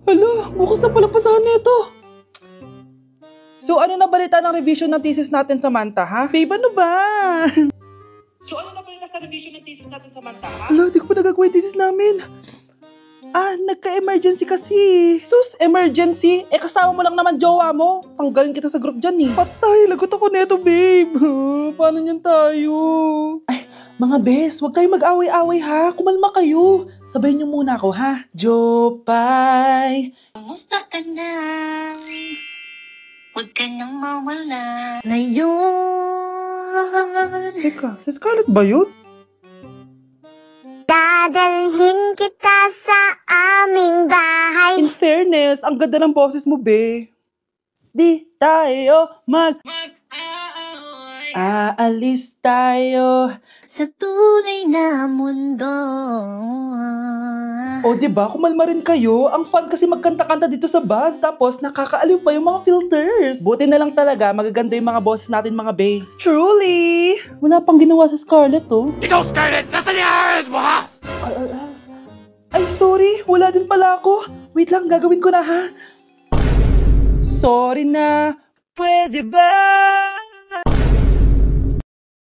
Hala, bukas na palang pasahan nito. So ano na balita ng revision ng thesis natin, Samantha, ha? Babe, ano ba? So ano na balita sa revision ng thesis natin, Samantha, ha? Hala, di ko pa nagagawa yung thesis namin. Nagka-emergency kasi. Sus, emergency? Kasama mo lang naman jowa mo. Tanggalin kita sa group dyan eh. Patay, lagot ako neto, babe. Paano niyan tayo? Ay, mga bes, huwag kayong mag-away-away ha. Kumalma kayo. Sabayin niyo muna ako ha. Jopay. Kumusta ka na? Huwag ka nang mawala. Ngayon. Teka, si Scarlett ba yun? Dadalhin kita sa aming bahay. In fairness, ang ganda ng boses mo, be. Di tayo aalis tayo Sa tunay na mundo. O diba, kumalma rin kayo. Ang fun kasi magkanta-kanta dito sa bus. Tapos nakakaaliw pa yung mga filters. Buti na lang talaga, magaganda yung mga boses natin, mga bae. Truly! Wala pang ginawa sa Scarlett, oh. Ikaw, Scarlett! Nasaan yung RS mo, ha? Ay, sorry. Wala din pala ako. Wait lang, gagawin ko na, ha? Sorry na. Pwede ba?